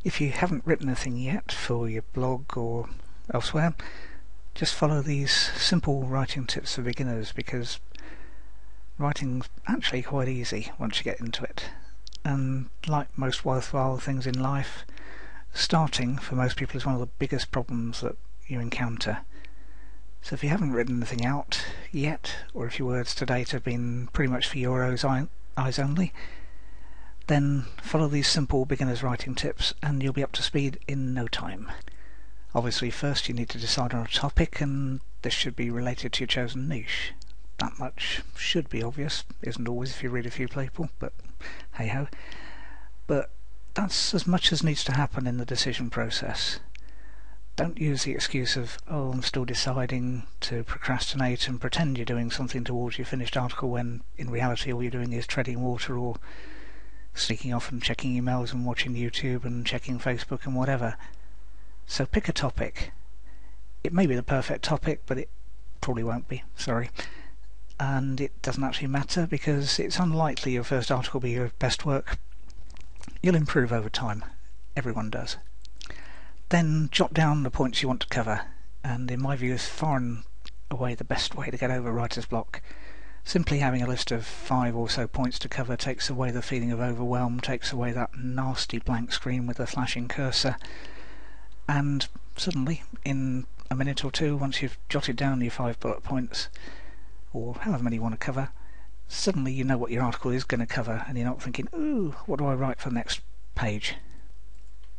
If you haven't written anything yet for your blog or elsewhere, just follow these simple writing tips for beginners, because writing's actually quite easy once you get into it. And like most worthwhile things in life, starting for most people is one of the biggest problems that you encounter. So if you haven't written anything out yet, or if your words to date have been pretty much for your eyes only, then follow these simple beginner's writing tips and you'll be up to speed in no time. Obviously first you need to decide on a topic, and this should be related to your chosen niche. That much should be obvious. Isn't always if you read a few people, but hey ho. But that's as much as needs to happen in the decision process. Don't use the excuse of, oh, I'm still deciding, to procrastinate and pretend you're doing something towards your finished article when in reality all you're doing is treading water, or sneaking off and checking emails and watching YouTube and checking Facebook and whatever. So pick a topic. It may be the perfect topic, but it probably won't be, sorry. And it doesn't actually matter, because it's unlikely your first article will be your best work. You'll improve over time. Everyone does. Then jot down the points you want to cover, and in my view is far and away the best way to get over writer's block. Simply having a list of 5 or so points to cover takes away the feeling of overwhelm, takes away that nasty blank screen with the flashing cursor, and suddenly, in a minute or two, once you've jotted down your 5 bullet points, or however many you want to cover, suddenly you know what your article is going to cover, and you're not thinking, ooh, what do I write for the next page?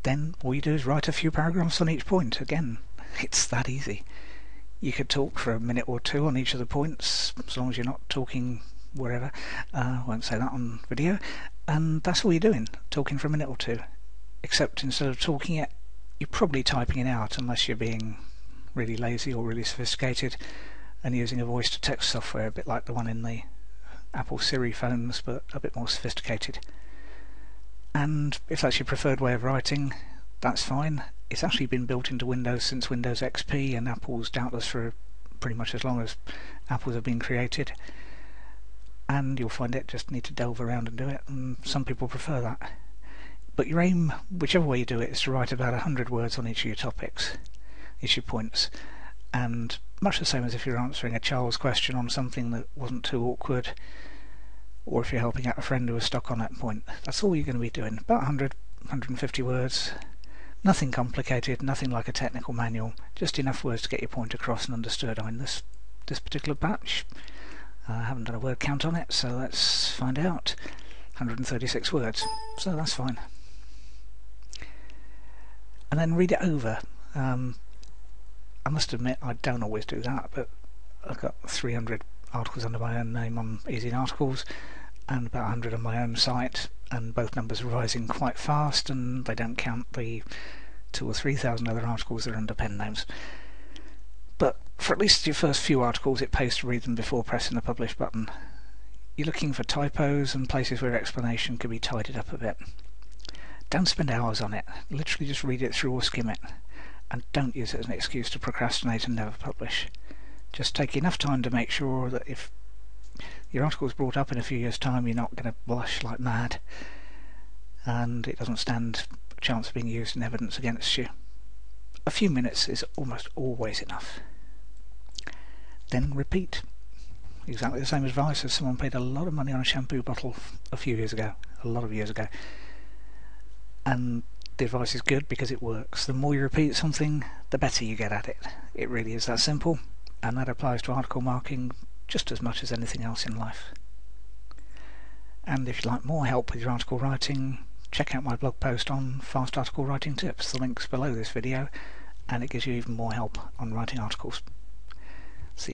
Then all you do is write a few paragraphs on each point. Again, it's that easy. You could talk for a minute or two on each of the points, as long as you're not talking wherever. I won't say that on video. And that's all you're doing, talking for a minute or two. Except instead of talking it, you're probably typing it out, unless you're being really lazy or really sophisticated and using a voice-to-text software, a bit like the one in the Apple Siri phones, but a bit more sophisticated. And if that's your preferred way of writing, that's fine. It's actually been built into Windows since Windows XP, and Apple's doubtless for pretty much as long as Apples have been created. And you'll find it, just need to delve around and do it, and some people prefer that. But your aim, whichever way you do it, is to write about 100 words on each of your topics, each of your points. And much the same as if you're answering a child's question on something that wasn't too awkward, or if you're helping out a friend who was stuck on that point. That's all you're going to be doing, about 100, 150 words. Nothing complicated, nothing like a technical manual, just enough words to get your point across and understood. In this particular batch, I haven't done a word count on it, so let's find out. 136 words, so that's fine. And then read it over. I must admit I don't always do that, but I've got 300 articles under my own name on Easy Articles, and about 100 on my own site, and both numbers are rising quite fast, and they don't count the 2,000 or 3,000 other articles that are under pen names. But for at least your first few articles it pays to read them before pressing the publish button. You're looking for typos and places where explanation could be tidied up a bit. Don't spend hours on it, literally just read it through or skim it, and don't use it as an excuse to procrastinate and never publish. Just take enough time to make sure that if your article is brought up in a few years' time, you're not going to blush like mad, and it doesn't stand a chance of being used in evidence against you. A few minutes is almost always enough. Then repeat. Exactly the same advice as someone paid a lot of money on a shampoo bottle a few years ago, a lot of years ago. And the advice is good because it works. The more you repeat something, the better you get at it. It really is that simple, and that applies to article marking just as much as anything else in life. And if you'd like more help with your article writing, check out my blog post on fast article writing tips. The link's below this video, and it gives you even more help on writing articles.